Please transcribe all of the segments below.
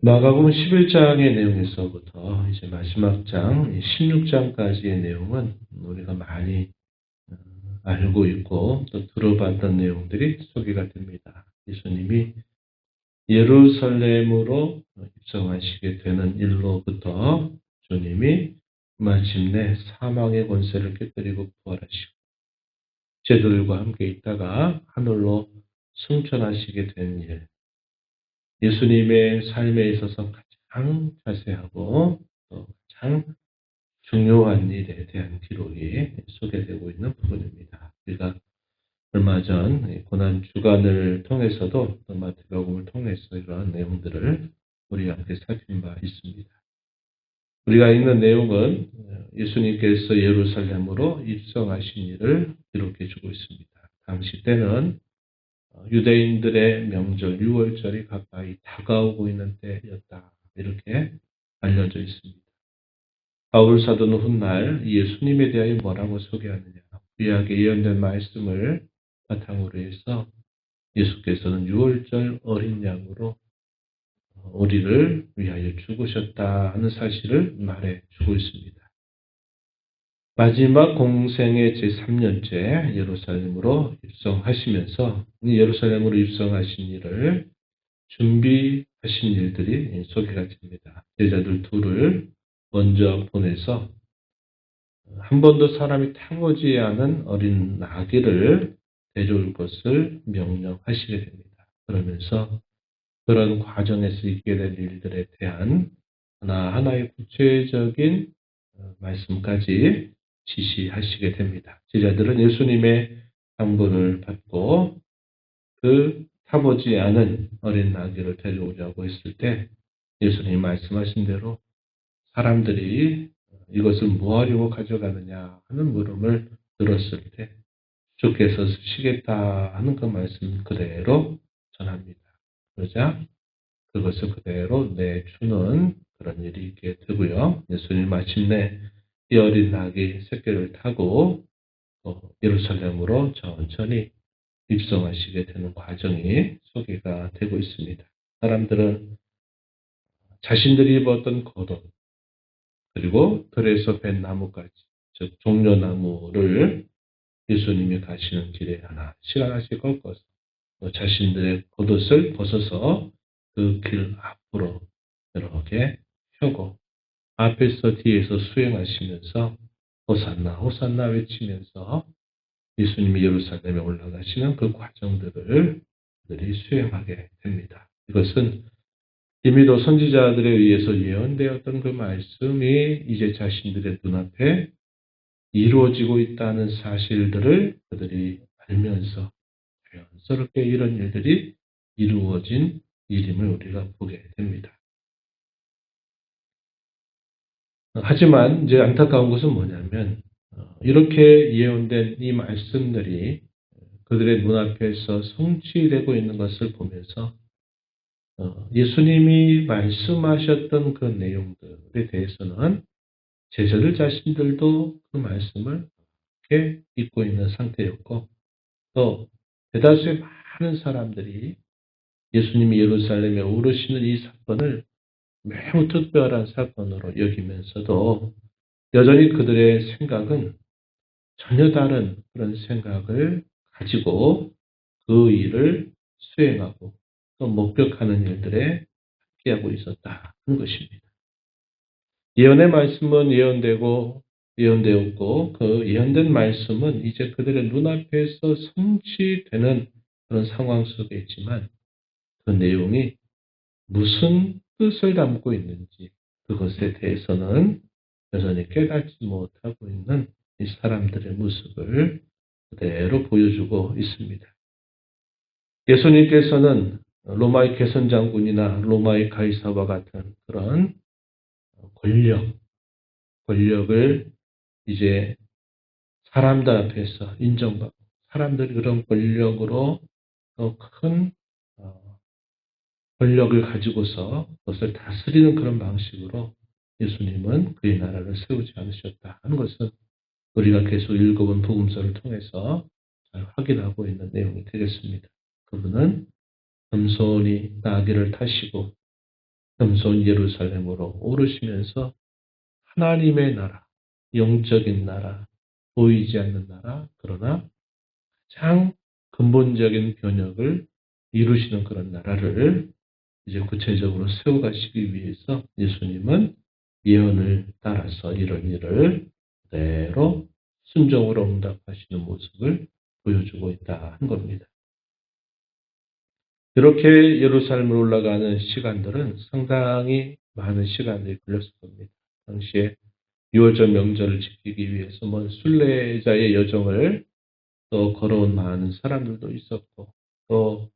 마가복음 11장의 내용에서부터 이제 마지막 장 16장까지의 내용은 우리가 많이 알고 있고 또 들어봤던 내용들이 소개가 됩니다. 예수님이 예루살렘으로 입성하시게 되는 일로부터 주님이 마침내 사망의 권세를 깨뜨리고 부활하시고 제자들과 함께 있다가 하늘로 승천하시게 된 일, 예수님의 삶에 있어서 가장 자세하고 또 가장 중요한 일에 대한 기록이 소개되고 있는 부분입니다. 우리가 얼마 전 고난 주간을 통해서도 또 마태복음을 통해서 이러한 내용들을 우리가 함께 살핀 바 있습니다. 우리가 읽는 내용은 예수님께서 예루살렘으로 입성하신 일을 기록해 주고 있습니다. 당시 때는 유대인들의 명절 6월절이 가까이 다가오고 있는 때였다. 이렇게 알려져 있습니다. 바울 사도는 훗날 예수님에 대하여 뭐라고 소개하느냐. 구약에 예언된 말씀을 바탕으로 해서 예수께서는 6월절 어린 양으로 우리를 위하여 죽으셨다 하는 사실을 말해 주고 있습니다. 마지막 공생의 제3년째 예루살렘으로 입성하시면서 예루살렘으로 입성하신 일을 준비하신 일들이 소개가 됩니다. 제자들 둘을 먼저 보내서 한 번도 사람이 타보지 않은 어린 나귀를 데려올 것을 명령하시게 됩니다. 그러면서 그런 과정에서 있게 될 일들에 대한 하나하나의 구체적인 말씀까지 지시하시게 됩니다. 제자들은 예수님의 당부를 받고 그 타보지 않은 어린 나귀를 데려오려고 했을 때 예수님이 말씀하신 대로 사람들이 이것을 뭐하려고 가져가느냐 하는 물음을 들었을 때 주께서 쓰시겠다 하는 그 말씀 그대로 전합니다. 그러자 그것을 그대로 내주는 그런 일이 있게 되고요. 예수님 마침내 이 어린 나귀 새끼를 타고 예루살렘으로 천천히 입성하시게 되는 과정이 소개가 되고 있습니다. 사람들은 자신들이 입었던 겉옷 그리고 들에서 벤 나무까지 즉 종려나무를 예수님이 가시는 길에 하나씩 꺾어서 자신들의 겉옷을 벗어서 그 길 앞으로 이렇게 펴고 앞에서 뒤에서 수행하시면서 호산나 호산나 외치면서 예수님이 예루살렘에 올라가시는 그 과정들을 그들이 수행하게 됩니다. 이것은 이미도 선지자들에 의해서 예언되었던 그 말씀이 이제 자신들의 눈앞에 이루어지고 있다는 사실들을 그들이 알면서 자연스럽게 이런 일들이 이루어진 일임을 우리가 보게 됩니다. 하지만 이제 안타까운 것은 뭐냐면 이렇게 예언된 이 말씀들이 그들의 눈앞에서 성취되고 있는 것을 보면서 예수님이 말씀하셨던 그 내용들에 대해서는 제자들 자신들도 그 말씀을 이렇게 잊고 있는 상태였고 또 대다수의 많은 사람들이 예수님이 예루살렘에 오르시는 이 사건을 매우 특별한 사건으로 여기면서도 여전히 그들의 생각은 전혀 다른 그런 생각을 가지고 그 일을 수행하고 또 목격하는 일들에 함께하고 있었다는 것입니다. 예언의 말씀은 예언되었고 그 예언된 말씀은 이제 그들의 눈앞에서 성취되는 그런 상황 속에 있지만 그 내용이 무슨 뜻을 담고 있는지 그것에 대해서는 여전히 깨닫지 못하고 있는 이 사람들의 모습을 그대로 보여주고 있습니다. 예수님께서는 로마의 개선장군이나 로마의 가이사와 같은 그런 권력을 이제 사람들 앞에서 인정받고 사람들이 그런 권력으로 더 큰 권력을 가지고서 그것을 다스리는 그런 방식으로 예수님은 그의 나라를 세우지 않으셨다 하는 것은 우리가 계속 읽어본 복음서를 통해서 잘 확인하고 있는 내용이 되겠습니다. 그분은 겸손히 나귀를 타시고 금손 예루살렘으로 오르시면서 하나님의 나라, 영적인 나라, 보이지 않는 나라, 그러나 가장 근본적인 변혁을 이루시는 그런 나라를 이제 구체적으로 세워가시기 위해서 예수님은 예언을 따라서 이런 일을 그대로 순종으로 응답하시는 모습을 보여주고 있다 한 겁니다. 이렇게 예루살렘으로 올라가는 시간들은 상당히 많은 시간들이 걸렸을 겁니다. 당시에 유월절 명절을 지키기 위해서 순례자의 여정을 또 걸어온 많은 사람들도 있었고, 또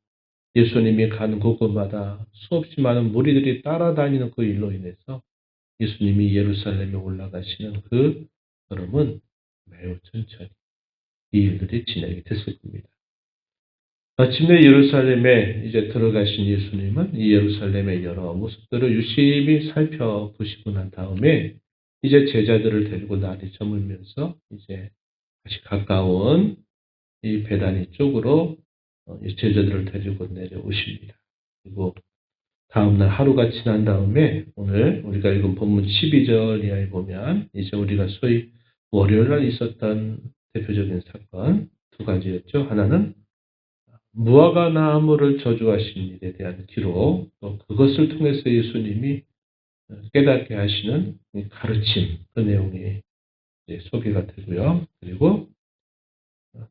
예수님이 가는 곳곳마다 수없이 많은 무리들이 따라다니는 그 일로 인해서 예수님이 예루살렘에 올라가시는 그 걸음은 매우 천천히 이 일들이 진행이 됐을 겁니다. 마침내 예루살렘에 이제 들어가신 예수님은 이 예루살렘의 여러 모습들을 유심히 살펴보시고 난 다음에 이제 제자들을 데리고 날이 저물면서 이제 다시 가까운 이 베다니 쪽으로 제자들을 데리고 내려오십니다. 그리고 다음날 하루가 지난 다음에 오늘 우리가 읽은 본문 12절 이하에 보면 이제 우리가 소위 월요일날 있었던 대표적인 사건 두 가지였죠. 하나는 무화과 나무를 저주하신 일에 대한 기록, 또 그것을 통해서 예수님이 깨닫게 하시는 가르침, 그 내용이 소개가 되고요. 그리고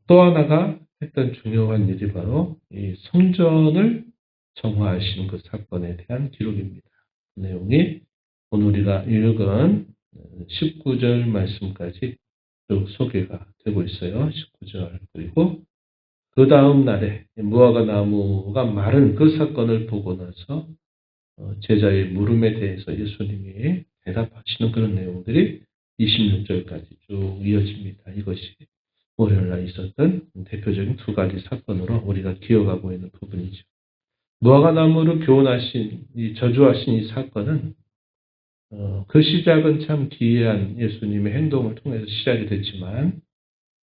또 하나가 했던 중요한 일이 바로 이 성전을 정화하시는 그 사건에 대한 기록입니다. 그 내용이 오늘 우리가 읽은 19절 말씀까지 쭉 소개가 되고 있어요. 19절. 그리고 그 다음 날에 무화과 나무가 마른 그 사건을 보고 나서 제자의 물음에 대해서 예수님이 대답하시는 그런 내용들이 26절까지 쭉 이어집니다. 이것이 월요일날 있었던 대표적인 두 가지 사건으로 우리가 기억하고 있는 부분이죠. 무화과 나무를 교훈하신, 저주하신 이 사건은 그 시작은 참 기이한 예수님의 행동을 통해서 시작이 됐지만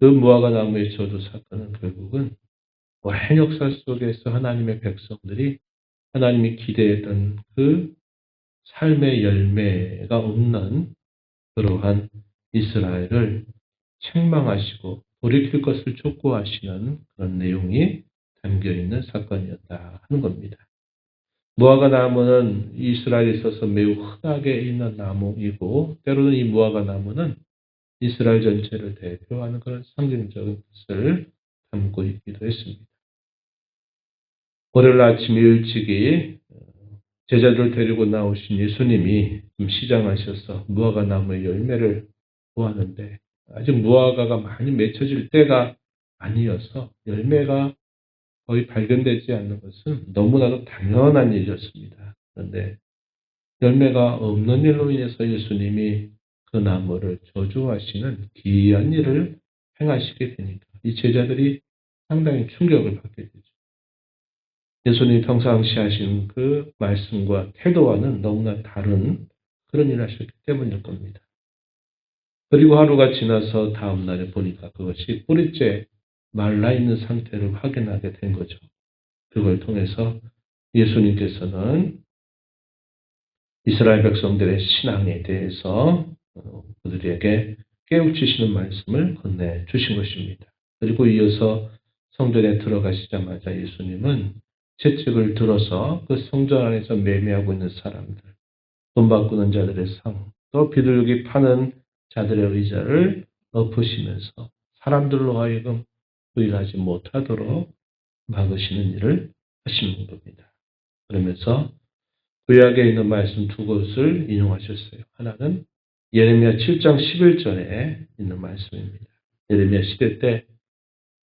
그 무화과 나무의 저주 사건은 결국은 오랜 역사 속에서 하나님의 백성들이 하나님이 기대했던 그 삶의 열매가 없는 그러한 이스라엘을 책망하시고 돌이킬 것을 촉구하시는 그런 내용이 담겨있는 사건이었다 하는 겁니다. 무화과 나무는 이스라엘에 있어서 매우 흔하게 있는 나무이고 때로는 이 무화과 나무는 이스라엘 전체를 대표하는 그런 상징적인 뜻을 담고 있기도 했습니다. 월요일 아침 일찍이 제자들을 데리고 나오신 예수님이 시장하셔서 무화과 나무의 열매를 보았는데 아직 무화과가 많이 맺혀질 때가 아니어서 열매가 거의 발견되지 않는 것은 너무나도 당연한 일이었습니다. 그런데 열매가 없는 일로 인해서 예수님이 그 나무를 저주하시는 기이한 일을 행하시게 되니까 이 제자들이 상당히 충격을 받게 되죠. 예수님이 평상시 하신 그 말씀과 태도와는 너무나 다른 그런 일을 하셨기 때문일 겁니다. 그리고 하루가 지나서 다음 날에 보니까 그것이 뿌리째 말라있는 상태를 확인하게 된 거죠. 그걸 통해서 예수님께서는 이스라엘 백성들의 신앙에 대해서 그들에게 깨우치시는 말씀을 건네주신 것입니다. 그리고 이어서 성전에 들어가시자마자 예수님은 채찍을 들어서 그 성전 안에서 매매하고 있는 사람들, 돈 바꾸는 자들의 상, 또 비둘기 파는 자들의 의자를 엎으시면서 사람들로 하여금 그 일하지 못하도록 막으시는 일을 하시는 겁니다. 그러면서 구약에 있는 말씀 두 곳을 인용하셨어요. 하나는 예레미야 7장 11절에 있는 말씀입니다. 예레미야 시대 때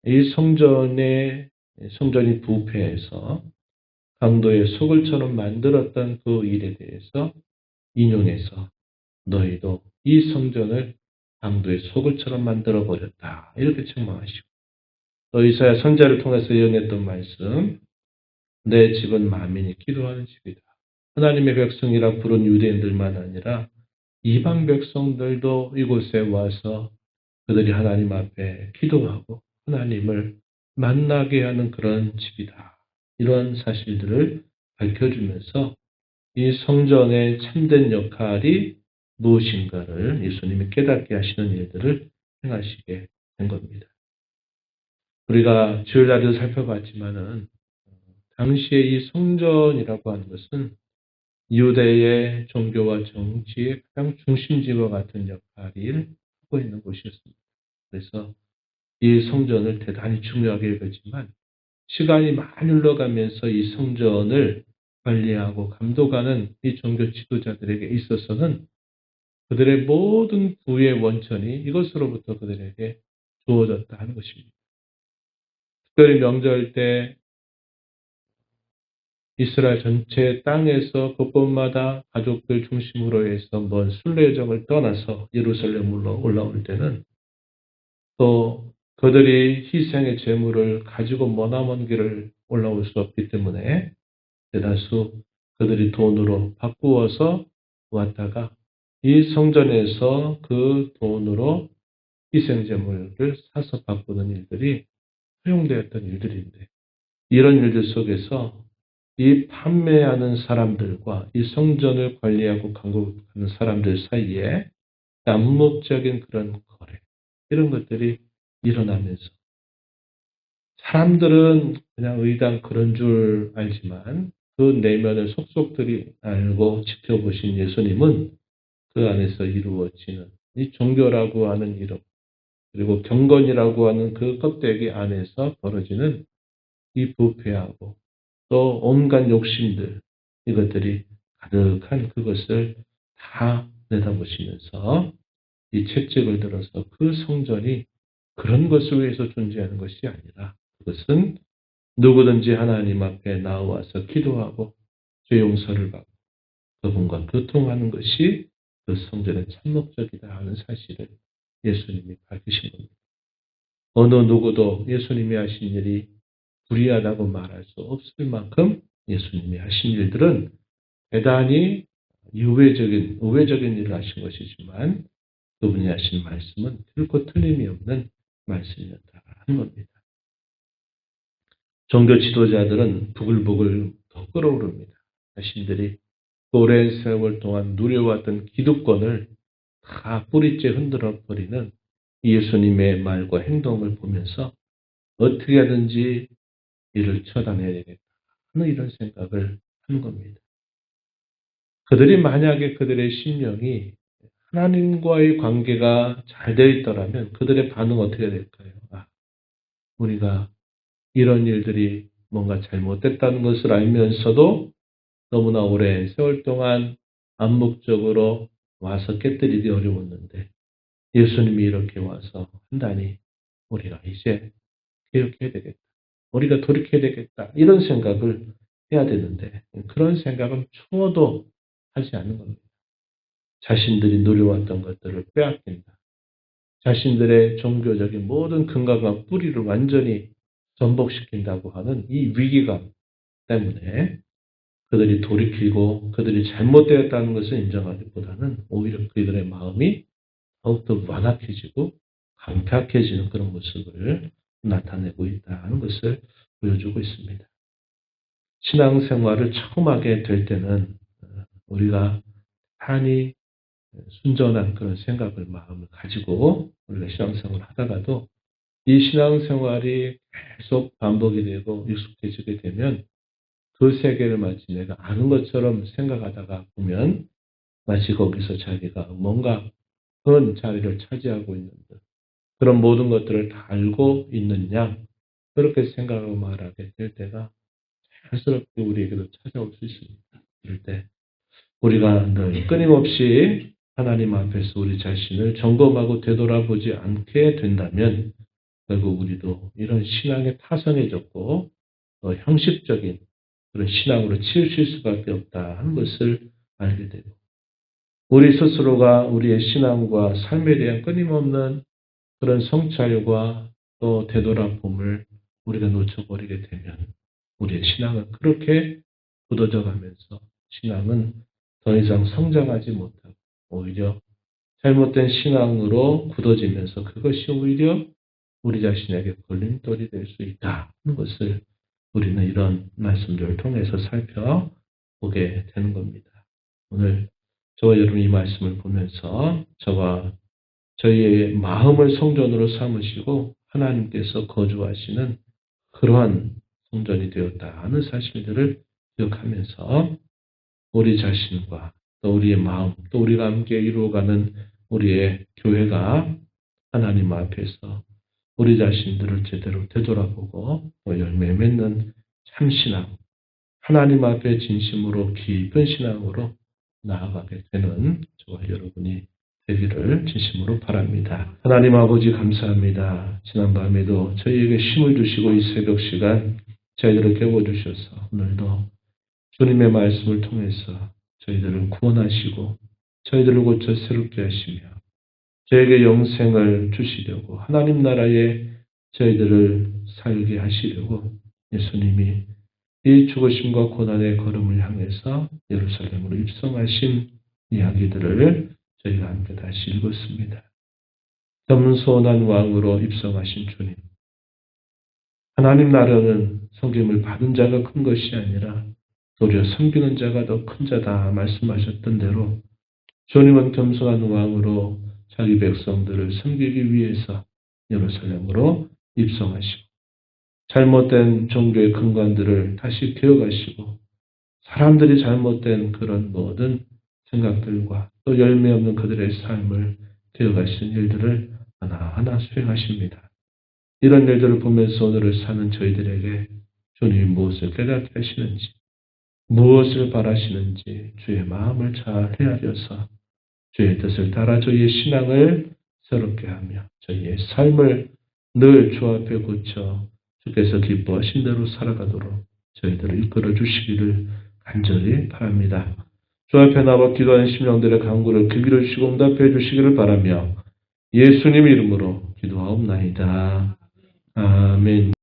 이 성전이 부패해서 강도의 소굴처럼 만들었던 그 일에 대해서 인용해서 너희도 이 성전을 강도의 소굴처럼 만들어버렸다. 이렇게 책망하시고 또 이사야 선지자를 통해서 예언했던 말씀 내 집은 만민이 기도하는 집이다. 하나님의 백성이라 부른 유대인들만 아니라 이방 백성들도 이곳에 와서 그들이 하나님 앞에 기도하고 하나님을 만나게 하는 그런 집이다. 이런 사실들을 밝혀주면서 이 성전의 참된 역할이 무엇인가를 예수님이 깨닫게 하시는 일들을 행하시게 된 겁니다. 우리가 주일날도 살펴봤지만은 당시에 이 성전이라고 하는 것은 유대의 종교와 정치의 가장 중심지와 같은 역할을 하고 있는 곳이었습니다. 그래서 이 성전을 대단히 중요하게 여겼지만 시간이 많이 흘러가면서 이 성전을 관리하고 감독하는 이 종교 지도자들에게 있어서는 그들의 모든 부의 원천이 이것으로부터 그들에게 주어졌다 하는 것입니다. 특별히 명절 때 이스라엘 전체 땅에서 그곳마다 가족들 중심으로 해서 먼 순례정을 떠나서 예루살렘으로 올라올 때는 또 그들이 희생의 제물을 가지고 머나먼 길을 올라올 수 없기 때문에 대다수 그들이 돈으로 바꾸어서 왔다가 이 성전에서 그 돈으로 희생제물을 사서 바꾸는 일들이 허용되었던 일들인데 이런 일들 속에서 이 판매하는 사람들과 이 성전을 관리하고 강국하는 사람들 사이에 암묵적인 그런 거래 이런 것들이 일어나면서 사람들은 그냥 의당 그런 줄 알지만 그 내면을 속속들이 알고 지켜보신 예수님은 그 안에서 이루어지는 이 종교라고 하는 이름 그리고 경건이라고 하는 그 껍데기 안에서 벌어지는 이 부패하고 또 온갖 욕심들 이것들이 가득한 그것을 다 내다보시면서 이 채찍을 들어서 그 성전이 그런 것을 위해서 존재하는 것이 아니라 그것은 누구든지 하나님 앞에 나와서 기도하고 죄 용서를 받고 그분과 교통하는 것이 그 성전의 참 목적이다 하는 사실을 예수님이 밝히신 겁니다. 어느 누구도 예수님이 하신 일이 불의하다고 말할 수 없을 만큼 예수님이 하신 일들은 대단히 의외적인 일을 하신 것이지만 그분이 하신 말씀은 결코 틀림이 없는 말씀이었다 하는 겁니다. 종교 지도자들은 부글부글 더 끓어오릅니다. 자신들이 오랜 세월 동안 누려왔던 기득권을 다 뿌리째 흔들어 버리는 예수님의 말과 행동을 보면서 어떻게 하든지 이를 처단해야 되겠다 하는 이런 생각을 하는 겁니다. 그들이 만약에 그들의 심령이 하나님과의 관계가 잘 되어 있더라면 그들의 반응은 어떻게 될까요? 우리가 이런 일들이 뭔가 잘못됐다는 것을 알면서도 너무나 오랜 세월 동안 암묵적으로 와서 깨뜨리기 어려웠는데 예수님이 이렇게 와서 한다니 우리가 이제 개혁해야 되겠다. 우리가 돌이켜야 되겠다. 이런 생각을 해야 되는데 그런 생각은 추워도 하지 않는 겁니다. 자신들이 누려왔던 것들을 빼앗긴다. 자신들의 종교적인 모든 근간과 뿌리를 완전히 전복시킨다고 하는 이 위기감 때문에 그들이 돌이키고 그들이 잘못되었다는 것을 인정하기보다는 오히려 그들의 마음이 더욱더 완악해지고 강팍해지는 그런 모습을 나타내고 있다는 것을 보여주고 있습니다. 신앙생활을 처음 하게 될 때는 우리가 한이 순전한 그런 생각을 마음을 가지고 우리가 신앙생활을 하다가도 이 신앙생활이 계속 반복이 되고 익숙해지게 되면 그 세계를 마치 내가 아는 것처럼 생각하다가 보면 마치 거기서 자기가 뭔가 큰 자리를 차지하고 있는 듯 그런 모든 것들을 다 알고 있는 양 그렇게 생각하고 말하게 될 때가 자연스럽게 우리에게도 찾아올 수 있습니다. 이럴 때 우리가 늘 끊임없이 하나님 앞에서 우리 자신을 점검하고 되돌아보지 않게 된다면 결국 우리도 이런 신앙에 타성해졌고 형식적인 그런 신앙으로 치우칠 수밖에 없다 하는 것을 알게 되고 우리 스스로가 우리의 신앙과 삶에 대한 끊임없는 그런 성찰과 또 되돌아봄을 우리가 놓쳐버리게 되면 우리의 신앙은 그렇게 굳어져 가면서 신앙은 더 이상 성장하지 못하고 오히려 잘못된 신앙으로 굳어지면서 그것이 오히려 우리 자신에게 걸림돌이 될 수 있다는 것을 우리는 이런 말씀들을 통해서 살펴 보게 되는 겁니다. 오늘 저와 여러분 이 말씀을 보면서 저와 저희의 마음을 성전으로 삼으시고 하나님께서 거주하시는 그러한 성전이 되었다 하는 사실들을 기억하면서 우리 자신과 또 우리의 마음, 또 우리가 함께 이루어가는 우리의 교회가 하나님 앞에서 우리 자신들을 제대로 되돌아보고 또 열매 맺는 참신앙, 하나님 앞에 진심으로 깊은 신앙으로 나아가게 되는 저와 여러분이 되기를 진심으로 바랍니다. 하나님 아버지 감사합니다. 지난밤에도 저희에게 힘을 주시고 이 새벽 시간 저희들을 깨워주셔서 오늘도 주님의 말씀을 통해서 저희들을 구원하시고 저희들을 고쳐 새롭게 하시며 저에게 영생을 주시려고 하나님 나라에 저희들을 살게 하시려고 예수님이 이 죽으심과 고난의 걸음을 향해서 예루살렘으로 입성하신 이야기들을 저희가 함께 다시 읽었습니다. 겸손한 왕으로 입성하신 주님. 하나님 나라는 섬김을 받은 자가 큰 것이 아니라 도리어 섬기는 자가 더 큰 자다 말씀하셨던 대로 주님은 겸손한 왕으로 자기 백성들을 섬기기 위해서 예루살렘으로 입성하시고 잘못된 종교의 근간들을 다시 개혁하시고 사람들이 잘못된 그런 모든 생각들과 또 열매 없는 그들의 삶을 개혁하시는 일들을 하나하나 수행하십니다. 이런 일들을 보면서 오늘을 사는 저희들에게 주님이 무엇을 깨닫게 하시는지 무엇을 바라시는지 주의 마음을 잘 헤아려서 주의 뜻을 따라 저희의 신앙을 새롭게 하며 저희의 삶을 늘 주 앞에 고쳐 주께서 기뻐하신 대로 살아가도록 저희들을 이끌어 주시기를 간절히 바랍니다. 주 앞에 나와 기도하는 심령들의 간구를 귀기를 주시고 응답해 주시기를 바라며 예수님 이름으로 기도하옵나이다. 아멘.